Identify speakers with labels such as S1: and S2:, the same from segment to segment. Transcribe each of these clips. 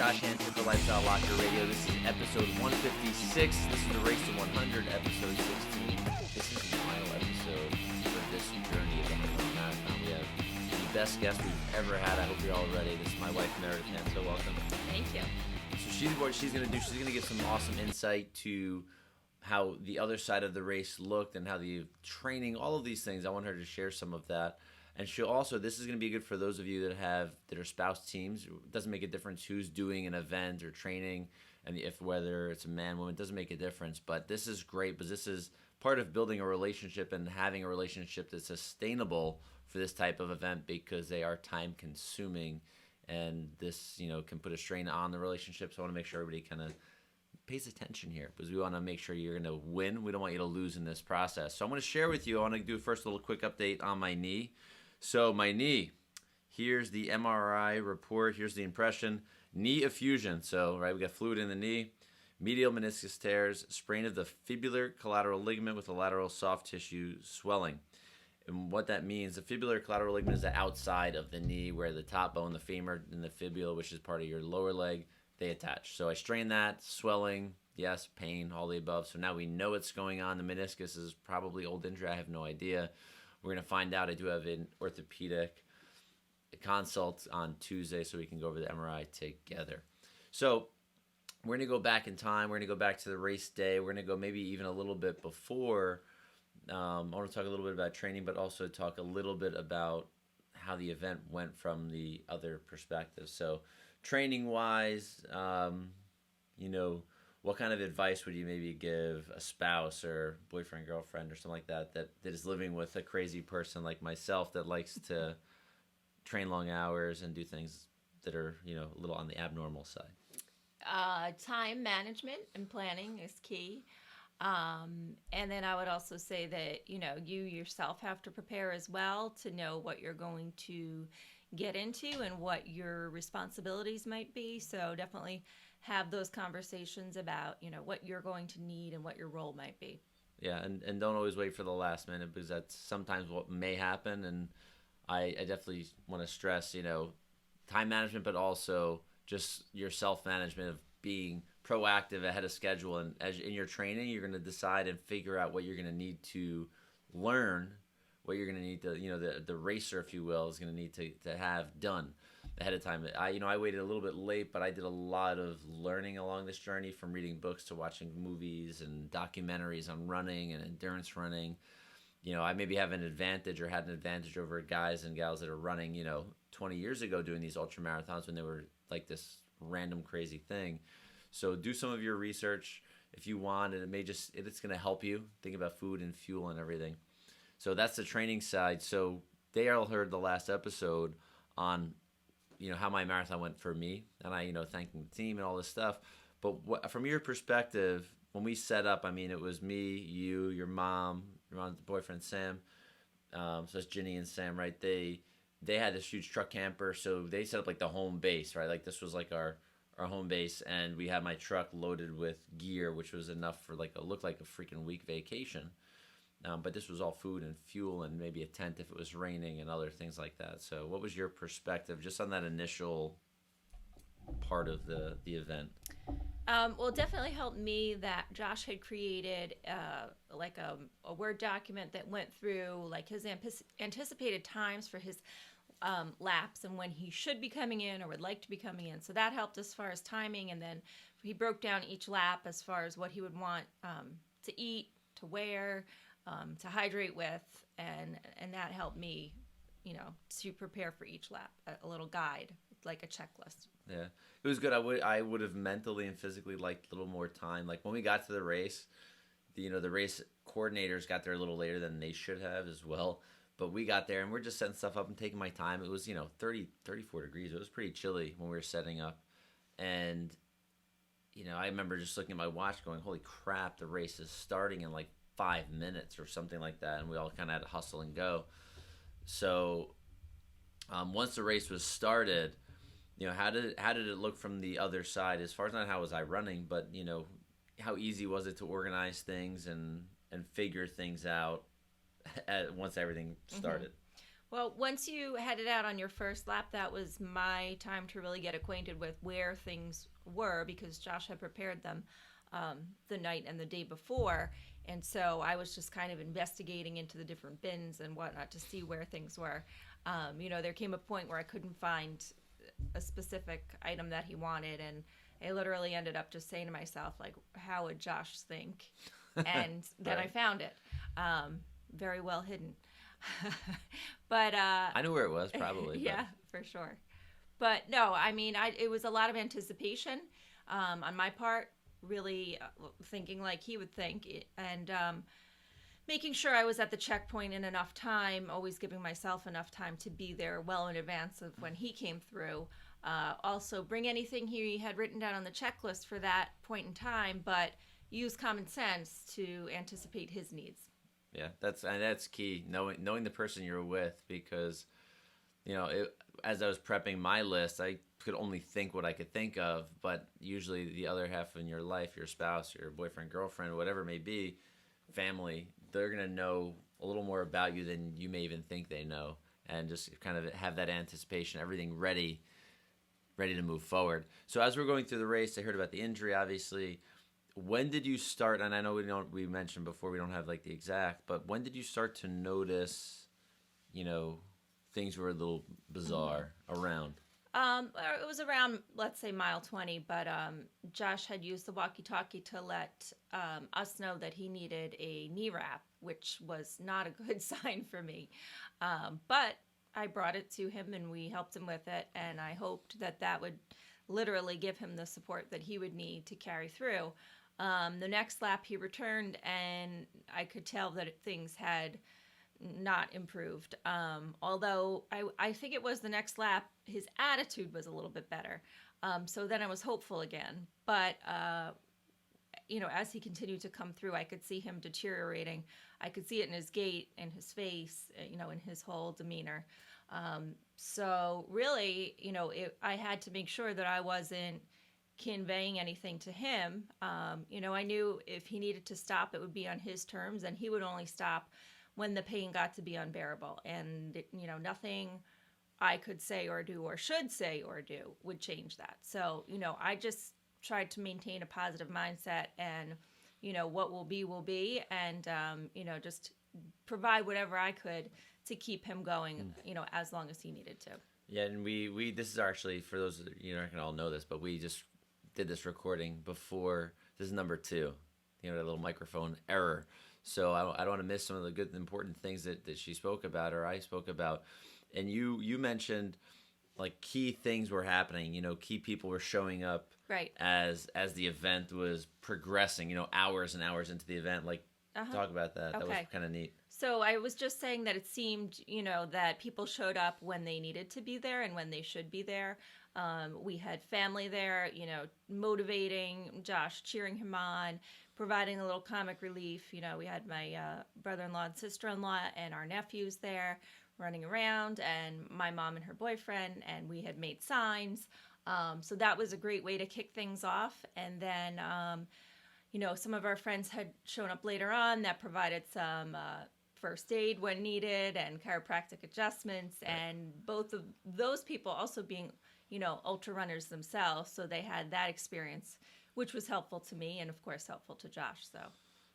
S1: Josh Handt for Lifestyle Locker Radio. This is episode 156. This is the Race to 100, episode 16. This is the final episode for this journey of the Marathon Marathon. We have the best guest we've ever had. I hope you're all ready. This is my wife, Meredith Handt, so welcome.
S2: Thank you.
S1: So what she's going to do, she's going to give some awesome insight to how the other side of the race looked and how the training, all of these things. I want her to share some of that. And she'll also, this is going to be good for those of you that are spouse teams. It doesn't make a difference who's doing an event or training, and if whether it's a man, woman, it doesn't make a difference. But this is great because this is part of building a relationship and having a relationship that's sustainable for this type of event, because they are time consuming, and this can put a strain on the relationship. So I want to make sure everybody kind of pays attention here, because we want to make sure you're going to win. We don't want you to lose in this process. So I'm going to share with you, I want to do first a little quick update on my knee. So my knee, here's the MRI report, here's the impression, knee effusion. So, right, we got fluid in the knee, medial meniscus tears, sprain of the fibular collateral ligament with a lateral soft tissue swelling. And what that means, the fibular collateral ligament is the outside of the knee where the top bone, the femur, and the fibula, which is part of your lower leg, they attach. So I strained that, swelling, yes, pain, all the above. So now we know what's going on. The meniscus is probably old injury. I have no idea. We're going to find out. I do have an orthopedic consult on Tuesday, so we can go over the MRI together. So we're going to go back in time. We're going to go back to the race day. We're going to go maybe even a little bit before. I want to talk a little bit about training, but also talk a little bit about how the event went from the other perspective. So training-wise, what kind of advice would you maybe give a spouse or boyfriend, girlfriend, or something like that is living with a crazy person like myself that likes to train long hours and do things that are, a little on the abnormal side?
S2: Time management and planning is key. And then I would also say that, you yourself have to prepare as well to know what you're going to get into and what your responsibilities might be. So definitely have those conversations about, what you're going to need and what your role might be.
S1: Yeah, and don't always wait for the last minute, because that's sometimes what may happen. And I definitely want to stress, time management, but also just your self-management of being proactive ahead of schedule. And as in your training, you're going to decide and figure out what you're going to need to learn, what you're going to need to, the racer, if you will, is going to need to have done ahead of time. I waited a little bit late, but I did a lot of learning along this journey, from reading books to watching movies and documentaries on running and endurance running. I maybe have an advantage or had an advantage over guys and gals that are running, 20 years ago doing these ultra marathons when they were like this random crazy thing. So do some of your research if you want, and it's going to help you think about food and fuel and everything. So that's the training side. So they all heard the last episode on, how my marathon went for me, and I, thanking the team and all this stuff. But from your perspective, when we set up, it was me, you, your mom's boyfriend, Sam. So it's Ginny and Sam, right? They had this huge truck camper, so they set up like the home base, right? Like this was like our home base, and we had my truck loaded with gear, which was enough for looked like a freaking week vacation. But this was all food and fuel and maybe a tent if it was raining and other things like that. So what was your perspective just on that initial part of the event?
S2: Well, it definitely helped me that Josh had created a Word document that went through his anticipated times for his laps and when he should be coming in or would like to be coming in. So that helped as far as timing. And then he broke down each lap as far as what he would want to eat, to wear, to hydrate with, and that helped me, to prepare for each lap, a little guide, like a checklist.
S1: Yeah, it was good. I would have mentally and physically liked a little more time. Like when we got to the race, the race coordinators got there a little later than they should have as well. But we got there and we're just setting stuff up and taking my time. It was, 30, 34 degrees. It was pretty chilly when we were setting up. And, I remember just looking at my watch going, holy crap, the race is starting in 5 minutes or something like that. And we all kind of had to hustle and go. So once the race was started, how did it look from the other side? As far as not how was I running, but, how easy was it to organize things and figure things out once everything started?
S2: Well, once you headed out on your first lap, that was my time to really get acquainted with where things were because Josh had prepared them the night and the day before. And so I was just kind of investigating into the different bins and whatnot to see where things were. There came a point where I couldn't find a specific item that he wanted. And I literally ended up just saying to myself, like, how would Josh think? And then I
S1: Right.
S2: found it. Very well hidden. But
S1: I knew where it was probably, but
S2: yeah, for sure. But no, I mean, it was a lot of anticipation on my part, really thinking like he would think, and making sure I was at the checkpoint in enough time, always giving myself enough time to be there well in advance of when he came through. Also, bring anything he had written down on the checklist for that point in time, but use common sense to anticipate his needs.
S1: yeah, that's key. Knowing the person you're with, because as I was prepping my list, I could only think what I could think of. But usually, the other half in your life, your spouse, your boyfriend, girlfriend, whatever it may be, family, they're gonna know a little more about you than you may even think they know, and just kind of have that anticipation, everything ready to move forward. So as we're going through the race, I heard about the injury, obviously. When did you start? And I know we mentioned before we don't have like the exact, but when did you start to notice, you know, things were a little bizarre around?
S2: It was around, let's say, mile 20, but Josh had used the walkie-talkie to let us know that he needed a knee wrap, which was not a good sign for me. But I brought it to him and we helped him with it, and I hoped that that would literally give him the support that he would need to carry through. The next lap he returned, and I could tell that things had not improved. Although I think it was the next lap, his attitude was a little bit better. So then I was hopeful again. But, as he continued to come through, I could see him deteriorating. I could see it in his gait, in his face, in his whole demeanor. So really, I had to make sure that I wasn't conveying anything to him. I knew if he needed to stop, it would be on his terms, and he would only stop when the pain got to be unbearable. And, nothing I could say or do or should say or do would change that. So, I just tried to maintain a positive mindset and, what will be, and, just provide whatever I could to keep him going, as long as he needed to.
S1: Yeah, and we this is actually, for those that you're not gonna all know this, but we just did this recording before. This is number 2. That little microphone error. So I don't want to miss some of the good, important things that she spoke about or I spoke about. And you mentioned like key things were happening. Key people were showing up
S2: Right.
S1: as the event was progressing. Hours and hours into the event. Like, talk about that. That was
S2: Okay.
S1: kind of neat.
S2: So I was just saying that it seemed, that people showed up when they needed to be there and when they should be there. We had family there, motivating Josh, cheering him on, providing a little comic relief. We had my brother-in-law and sister-in-law and our nephews there running around, and my mom and her boyfriend, and we had made signs. So that was a great way to kick things off. And then, some of our friends had shown up later on that provided some first aid when needed and chiropractic adjustments. And both of those people also being, ultra runners themselves. So they had that experience, which was helpful to me and, of course, helpful to Josh. So,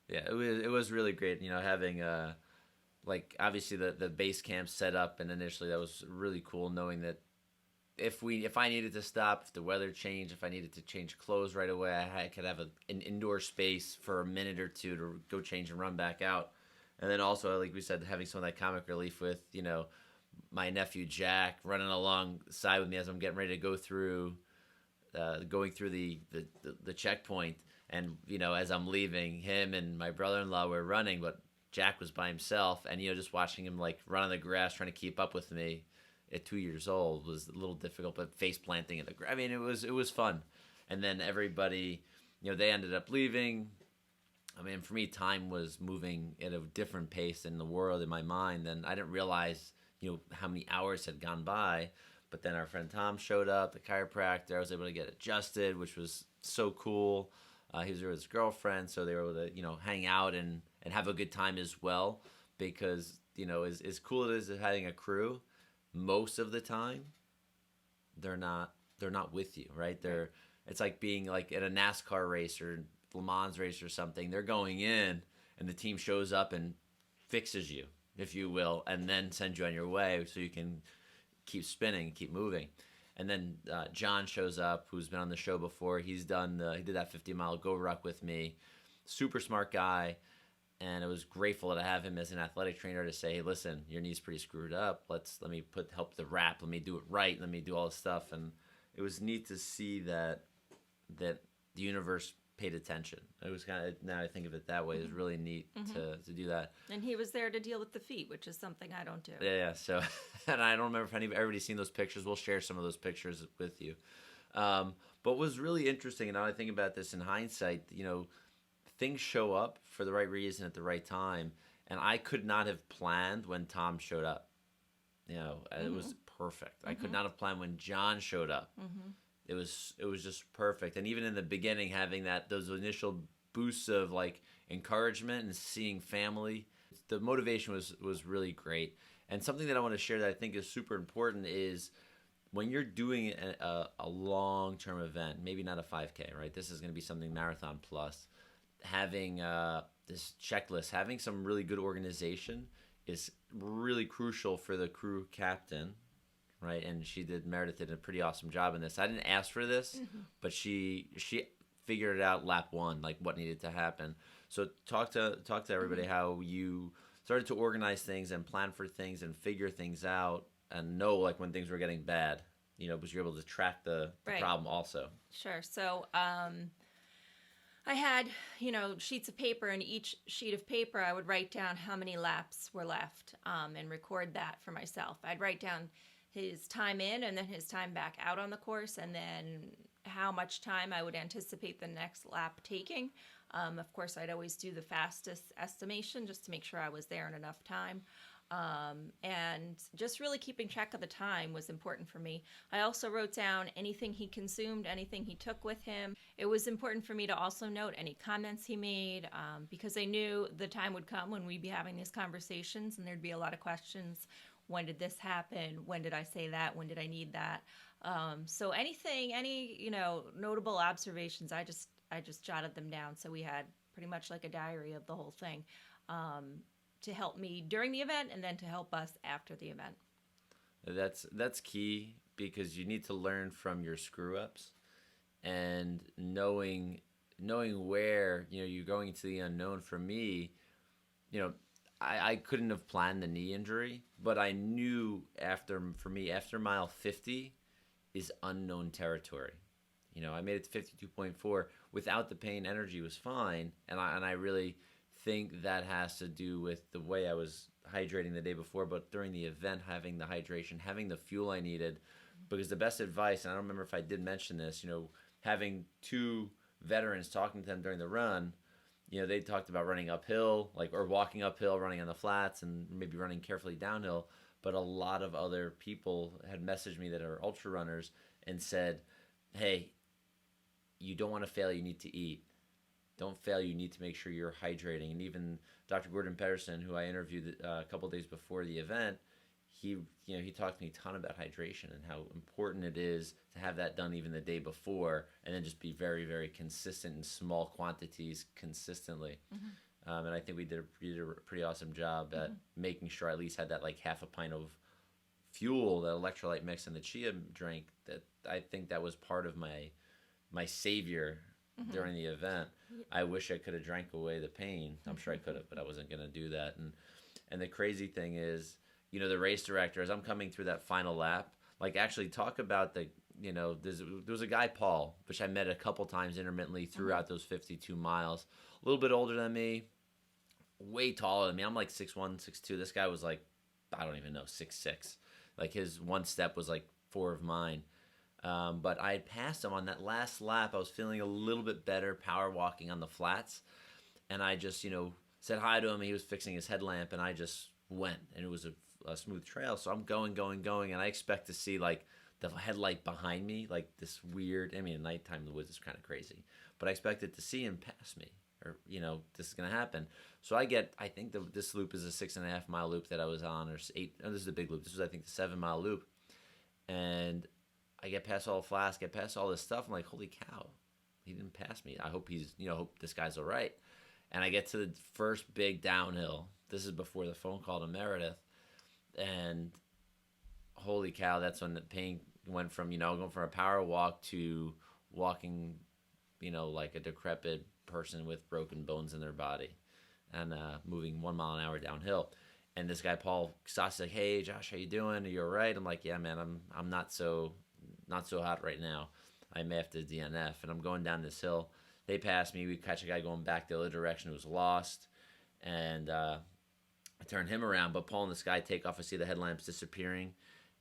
S1: Yeah, it was really great. Having like obviously the base camp set up, and initially that was really cool, knowing that if I needed to stop, if the weather changed, if I needed to change clothes right away, I could have an indoor space for a minute or two to go change and run back out. And then also, like we said, having some of that comic relief with my nephew Jack running alongside with me as I'm getting ready to go through going through the checkpoint. And as I'm leaving, him and my brother-in-law were running, but Jack was by himself, and just watching him like run on the grass trying to keep up with me at 2 years old was a little difficult. But face planting in the grass, I mean, it was fun. And then everybody, they ended up leaving. I mean, for me, time was moving at a different pace in the world, in my mind, and I didn't realize how many hours had gone by. But then our friend Tom showed up, the chiropractor. I was able to get adjusted, which was so cool. He was there with his girlfriend, so they were able to hang out and have a good time as well, because as cool as it is having a crew, most of the time they're not with you, right? It's like being like at a NASCAR race or Le Mans race or something. They're going in, and the team shows up and fixes you, if you will, and then sends you on your way so you can keep spinning, keep moving. And then John shows up, who's been on the show before. He did that 50-mile Go Ruck with me. Super smart guy, and I was grateful to have him as an athletic trainer to say, hey, listen, your knee's pretty screwed up. Let me help the wrap. Let me do it right. Let me do all this stuff. And it was neat to see that the universe paid attention. It was kind of, now I think of it that way, it was really neat to do that.
S2: And he was there to deal with the feet, which is something I don't do.
S1: Yeah. So, and I don't remember if everybody's seen those pictures. We'll share some of those pictures with you. But what was really interesting, and now I think about this in hindsight, things show up for the right reason at the right time. And I could not have planned when Tom showed up. It was perfect. I could not have planned when John showed up. It was just perfect. And even in the beginning, having those initial boosts of like encouragement and seeing family, the motivation was really great. And something that I want to share that I think is super important is when you're doing a long-term event, maybe not a 5K, right? This is going to be something marathon plus. Having this checklist, having some really good organization is really crucial for the crew captain. Right, and Meredith did a pretty awesome job in this. I didn't ask for this, but she figured it out lap one, like what needed to happen. So talk to everybody how you started to organize things and plan for things and figure things out and know like when things were getting bad, because you're able to track the problem also.
S2: Sure. So I had, sheets of paper, and each sheet of paper I would write down how many laps were left and record that for myself. I'd write down his time in and then his time back out on the course, and then how much time I would anticipate the next lap taking. Of course, I'd always do the fastest estimation just to make sure I was there in enough time. And just really keeping track of the time was important for me. I also wrote down anything he consumed, anything he took with him. It was important for me to also note any comments he made because I knew the time would come when we'd be having these conversations and there'd be a lot of questions. When did this happen? When did I say that? When did I need that? So any notable observations, I just jotted them down. So we had pretty much like a diary of the whole thing to help me during the event and then to help us after the event.
S1: That's key because you need to learn from your screw ups and knowing where you're going into the unknown. For me, I couldn't have planned the knee injury, but I knew after mile 50 is unknown territory. I made it to 52.4 without the pain. Energy was fine, and I really think that has to do with the way I was hydrating the day before, but during the event, having the hydration, having the fuel I needed, because the best advice, and I don't remember if I did mention this, having two veterans talking to them during the run. They talked about running uphill, or walking uphill, running on the flats, and maybe running carefully downhill. But a lot of other people had messaged me that are ultra runners and said, hey, you don't want to fail, you need to eat. Don't fail, you need to make sure you're hydrating. And even Dr. Gordon Pedersen, who I interviewed a couple days before the event, he talked to me a ton about hydration and how important it is to have that done even the day before, and then just be very, very consistent in small quantities consistently. And I think we did a pretty awesome job at making sure I at least had that like half a pint of fuel, that electrolyte mix, and the chia drink. That I think that was part of my savior during the event. I wish I could have drank away the pain. I'm sure I could have, but I wasn't going to do that. And the crazy thing is, the race director, as I'm coming through that final lap, actually talk about there was a guy, Paul, which I met a couple times intermittently throughout those 52 miles, a little bit older than me, way taller than me. I'm like 6'1", 6'2". This guy was I don't even know, 6'6". His one step was 4 of mine. But I had passed him on that last lap. I was feeling a little bit better power walking on the flats. And I just, said hi to him. He was fixing his headlamp, and I just went. And it was a smooth trail. So I'm going. And I expect to see, the headlight behind me, this weird, nighttime in the woods is kind of crazy. But I expected to see him pass me, or this is gonna happen. So I think this loop is a 6.5 mile loop that I was on, or eight. No, this is a big loop. This was, I think, the 7 mile loop, and I get past all the flasks, get past all this stuff. I'm like, holy cow, he didn't pass me. I hope hope this guy's all right. And I get to the first big downhill. This is before the phone call to Meredith, and holy cow, that's when the pain went from going from a power walk to walking, like a decrepit person with broken bones in their body, and moving 1 mile an hour downhill. And this guy Paul stops, like, "Hey Josh, how you doing? Are you all right?" I'm like, "Yeah, man, I'm not so hot right now. I may have to DNF." And I'm going down this hill. They pass me. We catch a guy going back the other direction who was lost, and I turn him around. But Paul and this guy take off. I see the headlamps disappearing,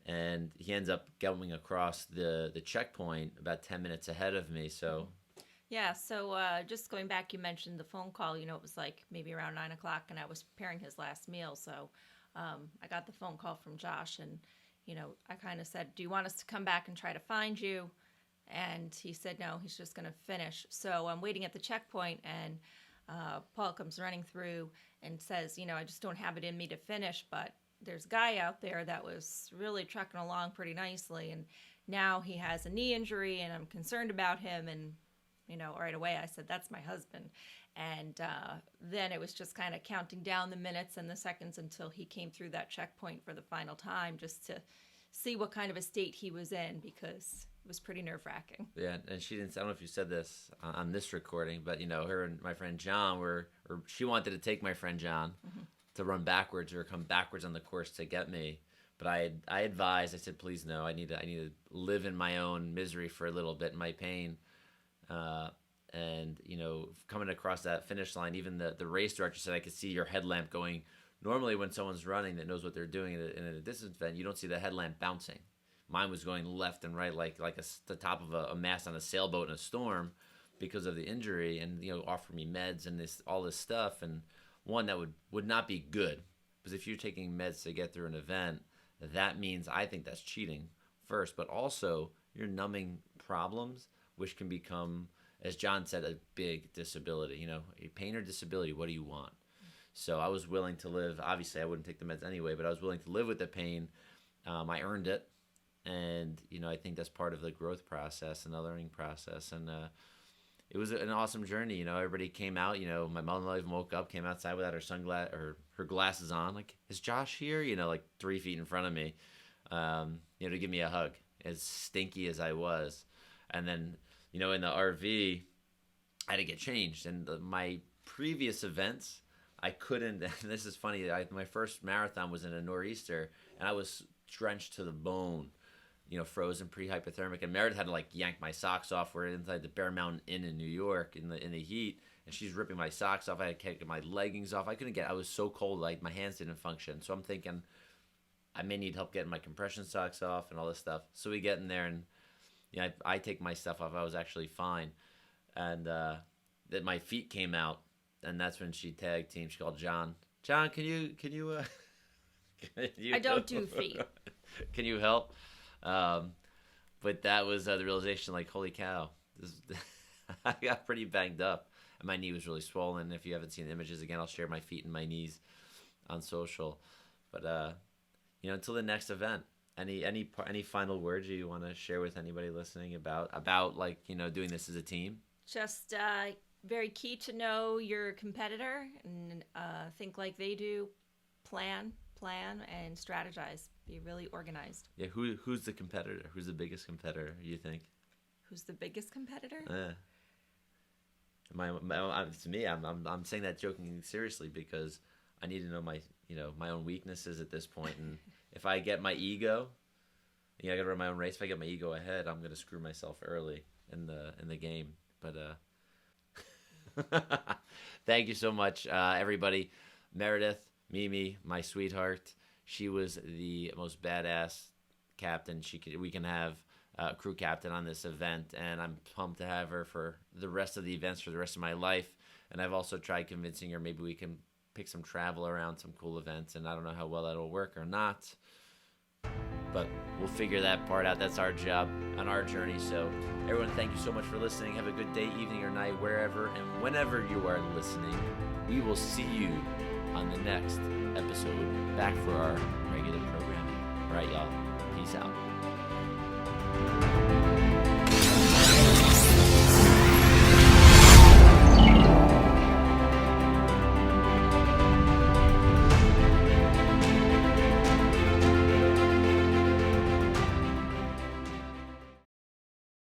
S1: and he ends up going across the checkpoint about 10 minutes ahead of me. So.
S2: Yeah, so just going back, you mentioned the phone call. It was like maybe around 9 o'clock, and I was preparing his last meal. So I got the phone call from Josh, and, I kind of said, "Do you want us to come back and try to find you?" And he said, "No, he's just going to finish." So I'm waiting at the checkpoint, and Paul comes running through and says, "I just don't have it in me to finish, but there's a guy out there that was really trucking along pretty nicely, and now he has a knee injury, and I'm concerned about him." And right away I said, "That's my husband." And then it was just kind of counting down the minutes and the seconds until he came through that checkpoint for the final time, just to see what kind of a state he was in, because it was pretty nerve-wracking.
S1: Yeah, and she didn't. I don't know if you said this on this recording, but her and my friend John or she wanted to take my friend John to run backwards or come backwards on the course to get me. But I advised. I said, "Please no. I need to live in my own misery for a little bit, in my pain." And coming across that finish line, even the race director said, "I could see your headlamp going." Normally when someone's running that knows what they're doing in a distance event, you don't see the headlamp bouncing. Mine was going left and right like the top of a mast on a sailboat in a storm because of the injury, and offer me meds and all this stuff. And one that would not be good, because if you're taking meds to get through an event, that means, I think, that's cheating first, but also you're numbing problems, which can become, as John said, a big disability. A pain or disability, what do you want? So I was willing to live. Obviously, I wouldn't take the meds anyway, but I was willing to live with the pain. I earned it, and I think that's part of the growth process and the learning process. And it was an awesome journey. Everybody came out. My mother-in-law even woke up, came outside without her glasses on. Like, "Is Josh here?" Like 3 feet in front of me, to give me a hug, as stinky as I was. And then, in the RV, I had to get changed. And my previous events, I couldn't. And this is funny. My first marathon was in a nor'easter, and I was drenched to the bone, frozen, pre-hypothermic. And Meredith had to yank my socks off. We're inside the Bear Mountain Inn in New York in the heat, and she's ripping my socks off. I had to get my leggings off. I was so cold, my hands didn't function. So I'm thinking I may need help getting my compression socks off and all this stuff. So we get in there, and I take my stuff off. I was actually fine, and that my feet came out, and that's when she tag team. She called John. "John, can you can you
S2: I don't do feet.
S1: Can you help?" But that was the realization. Like, holy cow, I got pretty banged up, and my knee was really swollen. If you haven't seen the images, again, I'll share my feet and my knees on social. But until the next event. Any final words you want to share with anybody listening about doing this as a team?
S2: Just very key to know your competitor and think like they do. Plan, and strategize. Be really organized.
S1: Yeah, who's the competitor? Who's the biggest competitor, you think?
S2: Who's the biggest competitor?
S1: To me, I'm saying that joking seriously, because I need to know my own weaknesses at this point, and if I get my ego, I got to run my own race. If I get my ego ahead, I'm gonna screw myself early in the game. But thank you so much, everybody. Meredith, Mimi, my sweetheart. She was the most badass captain we can have, crew captain on this event, and I'm pumped to have her for the rest of the events for the rest of my life. And I've also tried convincing her maybe we can pick some travel around some cool events, and I don't know how well that'll work or not. but we'll figure that part out. That's our job on our journey. So everyone, thank you so much for listening. Have a good day, evening, or night, wherever and whenever you are listening. We will see you on the next episode, back for our regular programming. All right, y'all. Peace out.